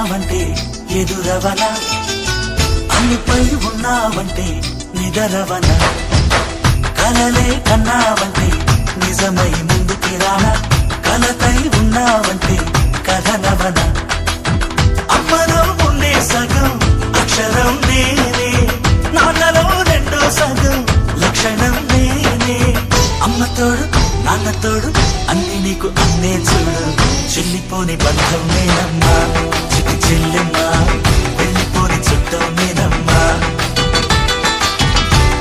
ఉన్నావంటే ఎదురవన, అన్నిపై ఉన్నావంటే నిదరవన, కలలే కన్నావంటే నిజమై ముందుకి రానా, కలతై ఉన్నావంటే కథనవన. అమ్మలో ఉండే సగం అక్షరం నేనే, నాన్నలో రెండో సగం లక్షణం నేనే. అమ్మతోడు నాన్నతోడు అన్ని నీకు అన్నే చూడు, చెల్లిపోని బంధం నేనమ్మా, చిట్టి చెల్లెమ్మా, వెళ్ళిపోని చుట్టం నేనమ్మా.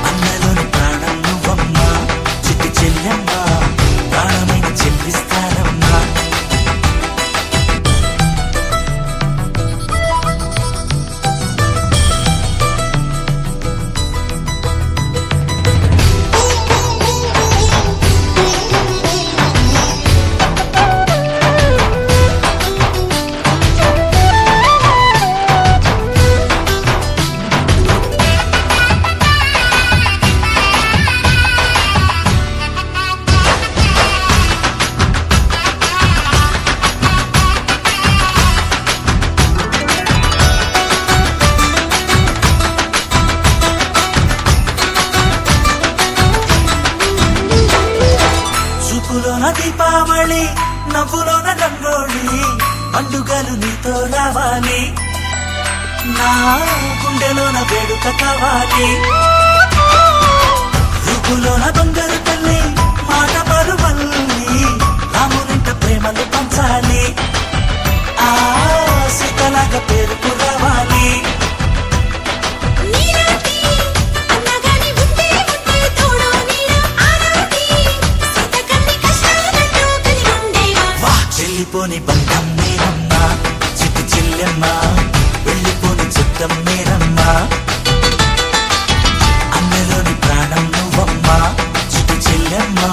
అన్నలోని ప్రాణం నువ్వమ్మా, చిట్టి చెల్లెమ్మా, ప్రాణమైన చెల్లిస్తానమ్మా. చూపులోన దీపావళి, నవ్వులోన రంగోళి, పండుగలు నీతో రావాలి, నా గుండెలోన వేడుక కావాలి. రూపులోన బంగారు తల్లి, మాట పరువల్లి, రామునింట ప్రేమలు పంచాలి, ఆ సీతలాగా పేరుకు రావాలి. వెళ్ళిపోని బంధం నేనమ్మా, చిట్టి చెల్లెమ్మా, వెళ్ళిపోని చుట్టం నేనమ్మా. అన్నలోని ప్రాణం నువ్వమ్మా, చిట్టి చెల్లెమ్మా,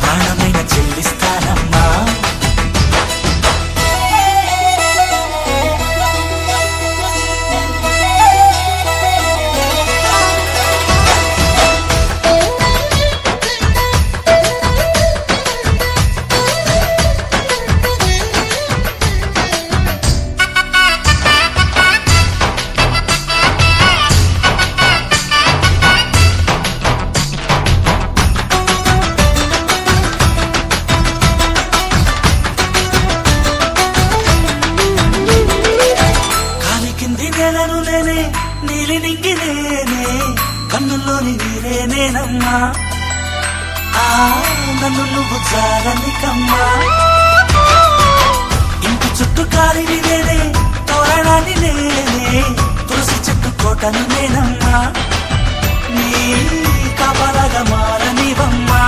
ప్రాణమైన చెల్లిస్తానమ్మా. నేనే నీలి నింగి నేనే, కన్నుల్లోని నీరే నేనమ్మా, ఆ నన్ను నువ్వు చాలనికమ్మా. ఇంటి చుట్టూ కాలిని నేనే, తోరణాన్ని నేనే, తులసి చెట్టు కోటను నేనమ్మా, నీ కాపలాగా మారనివమ్మా.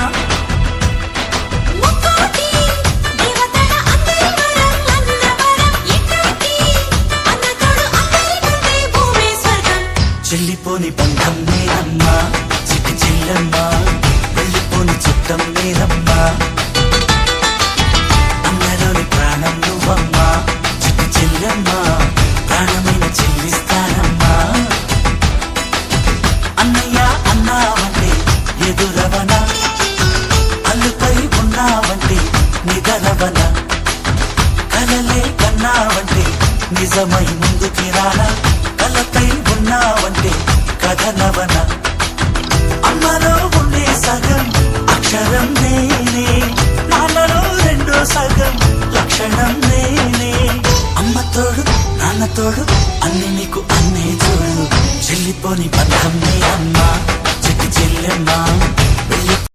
చెల్లిపోని బంధం నేనమ్మా, చిట్టి చెల్లెమ్మా, వెళ్ళిపోని చుట్టం నేనమ్మా. అన్నలోని ప్రాణం నువ్వమ్మా, చిట్టి చెల్లెమ్మా, ప్రాణమైన చెల్లిస్తానమ్మా. అన్నయ్య అన్నావంటే ఎదురవన, అల్లుపై ఉన్నావంటే నిదరవన, కలలే కన్నావంటే నిజమై ముందుకి రానా, కలతై ఉన్నావంటే కథనవన. అమ్మలో ఉండే సగం అక్షరం నేనే, నాన్నలో రెండో సగం లక్షణం నేనే. అమ్మతోడు నాన్నతోడు అన్ని నీకు అన్నే చూడు, చెల్లిపోని బంధం నేనమ్మా, చిట్టి చెల్లెమ్మా, వెళ్ళి